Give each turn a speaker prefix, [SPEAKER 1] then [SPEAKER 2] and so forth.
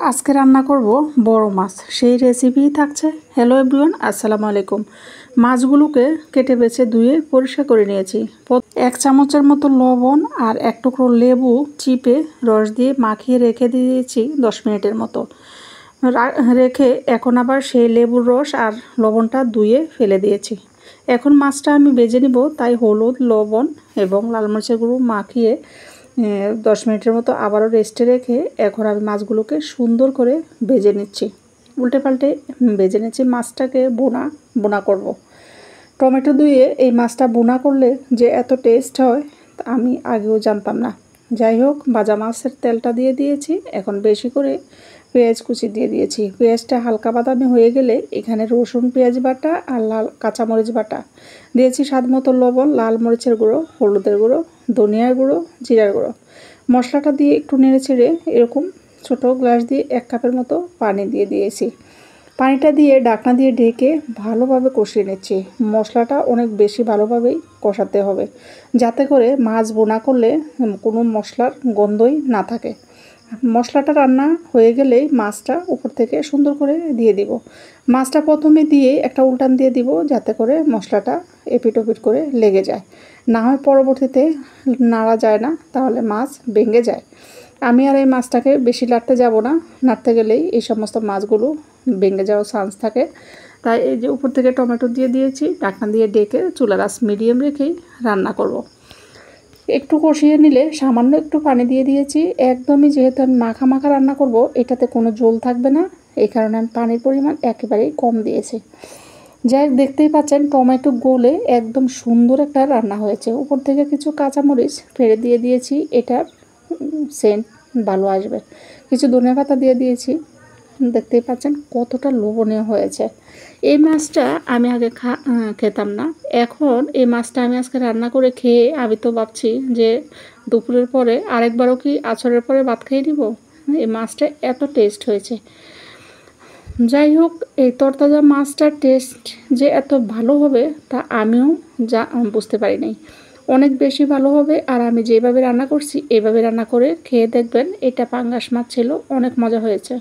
[SPEAKER 1] আজকে রান্না করব বড় মাছ, সেই রেসিপি থাকছে। হ্যালো এভরিওয়ান, আসসালামু আলাইকুম। মাছগুলোকে কেটে বেছে ধুয়ে পরিষ্কার করে নিয়েছি। 1 চামচের মতো লবণ আর 1 টুকরো লেবু চিপে রস দিয়ে মাখিয়ে রেখে দিয়েছি 10 মিনিটের মতো। রেখে এখন আবার সেই লেবুর রস আর লবণটা ধুয়ে ফেলে দিয়েছি। এখন মাছটা আমি ভেজে নিব, তাই হলুদ, লবণ এবং লাল মরিচের গুঁড়ো মাখিয়ে 10 মিনিটের মতো আবারও রেস্টে রেখে এখন আমি মাছগুলোকে সুন্দর করে ভেজে নিচ্ছি। উল্টে পাল্টে ভেজে নিচ্ছি। মাছটাকে বোনা করব। টমেটো দিয়ে এই মাছটা বোনা করলে যে এত টেস্ট হয় তা আমি আগেও জানতাম না। যাই হোক, ভাজা মাছের তেলটা দিয়ে দিয়েছি। এখন বেশি করে পেঁয়াজ কুচি দিয়ে দিয়েছি। পেঁয়াজটা হালকা বাদামি হয়ে গেলে এখানে রসুন পেঁয়াজ বাটা আর লাল কাঁচামরিচ বাটা দিয়েছি, স্বাদ মতো লবণ, লাল মরিচের গুঁড়ো, হলুদের গুঁড়ো, ধনিয়ার গুঁড়ো, জিরার গুঁড়ো। মশলাটা দিয়ে একটু নেড়ে চেড়ে এরকম ছোটো গ্লাস দিয়ে 1 কাপের মতো পানি দিয়ে দিয়েছি। পানিটা দিয়ে ঢাকনা দিয়ে ঢেকে ভালোভাবে কষিয়ে নিচ্ছি। মশলাটা অনেক বেশি ভালোভাবেই কষাতে হবে, যাতে করে মাছ বোনা করলে কোনো মশলার গন্ধই না থাকে। মশলাটা রান্না হয়ে গেলেই মাছটা উপর থেকে সুন্দর করে দিয়ে দিব। মাছটা প্রথমে দিয়ে একটা উল্টান দিয়ে দিব, যাতে করে মশলাটা এপিট ওপিট করে লেগে যায়। না হয় পরবর্তীতে নাড়া যায় না, তাহলে মাছ ভেঙে যায়। আমি আর এই মাছটাকে বেশি নাড়তে যাব না, নাড়তে গেলেই এই সমস্ত মাছগুলো ভেঙে যাওয়ার চান্স থাকে। তাই এই যে উপর থেকে টমেটো দিয়ে দিয়েছি, ঢাকনা দিয়ে ডেকে চুলার আঁচ মিডিয়াম রেখেই রান্না করব। একটু কষিয়ে নিলে সামান্য একটু পানি দিয়ে দিয়েছি। একদমই যেহেতু আমি মাখা মাখা রান্না করব, এটাতে কোনো ঝোল থাকবে না, এই কারণে আমি পানির পরিমাণ একেবারেই কম দিয়েছি। যাই দেখতেই পাচ্ছেন টমেটো গলে একদম সুন্দর একটা রান্না হয়েছে। উপর থেকে কিছু কাঁচামরিচ ফেলে দিয়ে দিয়েছি, এটার সেন্ট ভালো আসবে। কিছু ধনেপাতা দিয়ে দিয়েছি। দেখতেই পাচ্ছেন কতটা লোভনীয় হয়েছে। এই মাছটা আমি আগে খেতাম না। এখন এই মাছটা আমি আজকে রান্না করে খেয়ে আমি তো ভাবছি যে দুপুরের পরে আরেকবারও কি আছরের পরে ভাত খেয়ে নিব। এই মাছটা এত টেস্ট হয়েছে। যাই হোক, এই তরতাজা মাছটার টেস্ট যে এত ভালো হবে তা আমিও বুঝতে পারি নাই। অনেক বেশি ভালো হবে। আর আমি যেভাবে রান্না করছি এভাবে রান্না করে খেয়ে দেখবেন। এটা পাঙ্গাস মাছ ছিল, অনেক মজা হয়েছে।